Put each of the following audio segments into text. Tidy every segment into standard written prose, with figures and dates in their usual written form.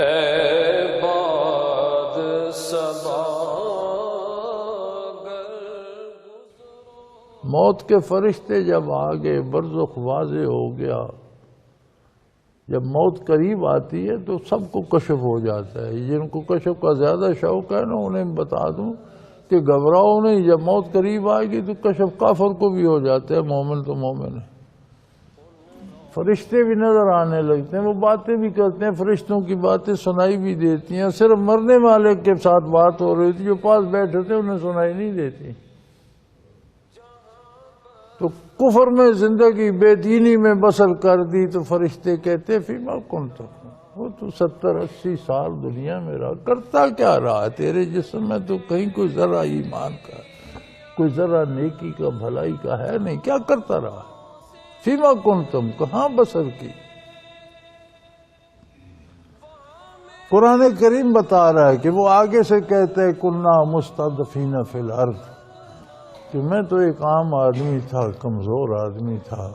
اے باد صبا موت کے فرشتے جب آگے برزخ واضح ہو گیا، جب موت قریب آتی ہے تو سب کو کشف ہو جاتا ہے۔ جن کو کشف کا زیادہ شوق ہے نا، انہیں بتا دوں کہ گھبراؤ نہیں، جب موت قریب آئے گی تو کشف کافر کو بھی ہو جاتا ہے، مومن تو مومن ہے۔ فرشتے بھی نظر آنے لگتے ہیں، وہ باتیں بھی کرتے ہیں، فرشتوں کی باتیں سنائی بھی دیتی ہیں۔ صرف مرنے والے کے ساتھ بات ہو رہی تھی، جو پاس بیٹھے تھے انہیں سنائی نہیں دیتی۔ تو کفر میں زندگی بے دینی میں بسر کر دی تو فرشتے کہتے فیما کنت، وہ تو 70-80 سال دنیا میں رہا، کرتا کیا رہا؟ تیرے جسم میں تو کہیں کوئی ذرہ ایمان کا، کوئی ذرہ نیکی کا، بھلائی کا ہے نہیں، کیا کرتا رہا؟ فیما کنتم، کہاں بسر کی؟ قرآن کریم بتا رہا ہے کہ وہ آگے سے کہتے ہیں کننا مستضعفین فی الارض، کہ میں تو ایک عام آدمی تھا، کمزور آدمی تھا،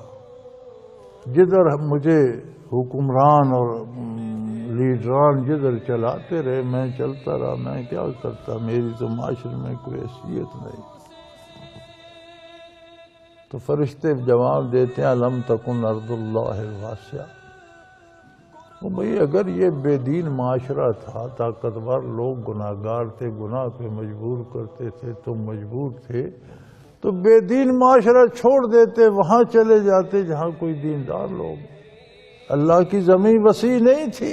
جدھر مجھے حکمران اور لیڈران جدھر چلاتے رہے میں چلتا رہا، میں کیا کرتا، میری تو معاشرے میں کوئی حیثیت نہیں۔ تو فرشتے جواب دیتے ہیں الم تکن ارض اللہ واسعہ، وہ بھئی اگر یہ بے دین معاشرہ تھا، طاقتور لوگ گناہگار تھے، گناہ پہ مجبور کرتے تھے، تم مجبور تھے تو بے دین معاشرہ چھوڑ دیتے، وہاں چلے جاتے جہاں کوئی دیندار لوگ۔ اللہ کی زمین وسیع نہیں تھی،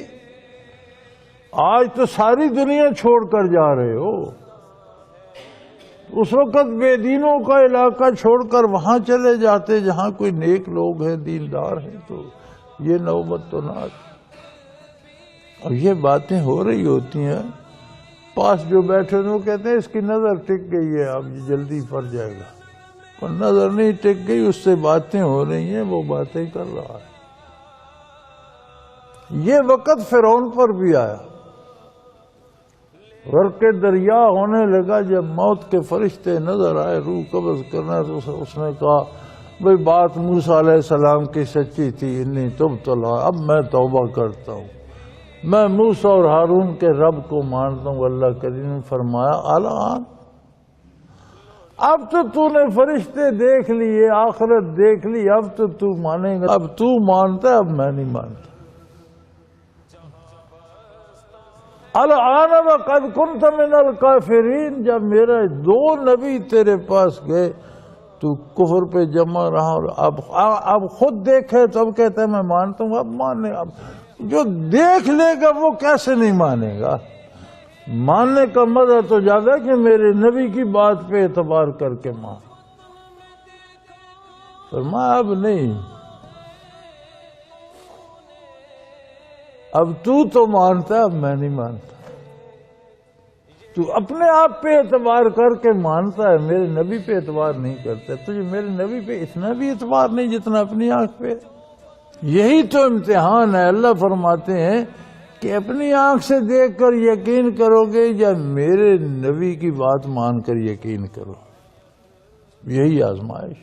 آج تو ساری دنیا چھوڑ کر جا رہے ہو، اس وقت بے دینوں کا علاقہ چھوڑ کر وہاں چلے جاتے جہاں کوئی نیک لوگ ہیں، دیندار ہیں۔ تو یہ نوبت تو نہ آتی۔ اور یہ باتیں ہو رہی ہوتی ہیں، پاس جو بیٹھے ہیں وہ کہتے ہیں اس کی نظر ٹک گئی ہے، اب یہ جلدی پڑ جائے گا، پر نظر نہیں ٹک گئی، اس سے باتیں ہو رہی ہیں، وہ باتیں کر رہا ہے۔ یہ وقت فرعون پر بھی آیا، غرق دریا ہونے لگا، جب موت کے فرشتے نظر آئے روح قبض کرنا، تو اس نے کہا بھئی بات موسیٰ علیہ السلام کی سچی تھی، انی تبت الآن، اب میں توبہ کرتا ہوں، میں موسیٰ اور ہارون کے رب کو مانتا ہوں۔ اللہ کریم نے فرمایا الان، اب تو نے فرشتے دیکھ لیے، آخرت دیکھ لی، اب تو مانے گا، اب تو مانتا ہے، اب میں نہیں مانتا۔ الان وقد کنت من الکافرین، جب میرے 2 نبی تیرے پاس گئے تو کفر پہ جمع رہا، اور اب خود دیکھے تو اب کہتا ہے میں مانتا ہوں۔ اب ماننے، اب جو دیکھ لے گا وہ کیسے نہیں مانے گا؟ ماننے کا مزہ تو زیادہ کہ میرے نبی کی بات پہ اعتبار کر کے مان۔ فرمایا اب نہیں، اب تو مانتا ہے، اب میں نہیں مانتا۔ تو اپنے آپ پہ اعتبار کر کے مانتا ہے، میرے نبی پہ اعتبار نہیں کرتا۔ تجھے میرے نبی پہ اتنا بھی اعتبار نہیں جتنا اپنی آنکھ پہ۔ یہی تو امتحان ہے۔ اللہ فرماتے ہیں کہ اپنی آنکھ سے دیکھ کر یقین کرو گے یا میرے نبی کی بات مان کر یقین کرو، یہی آزمائش۔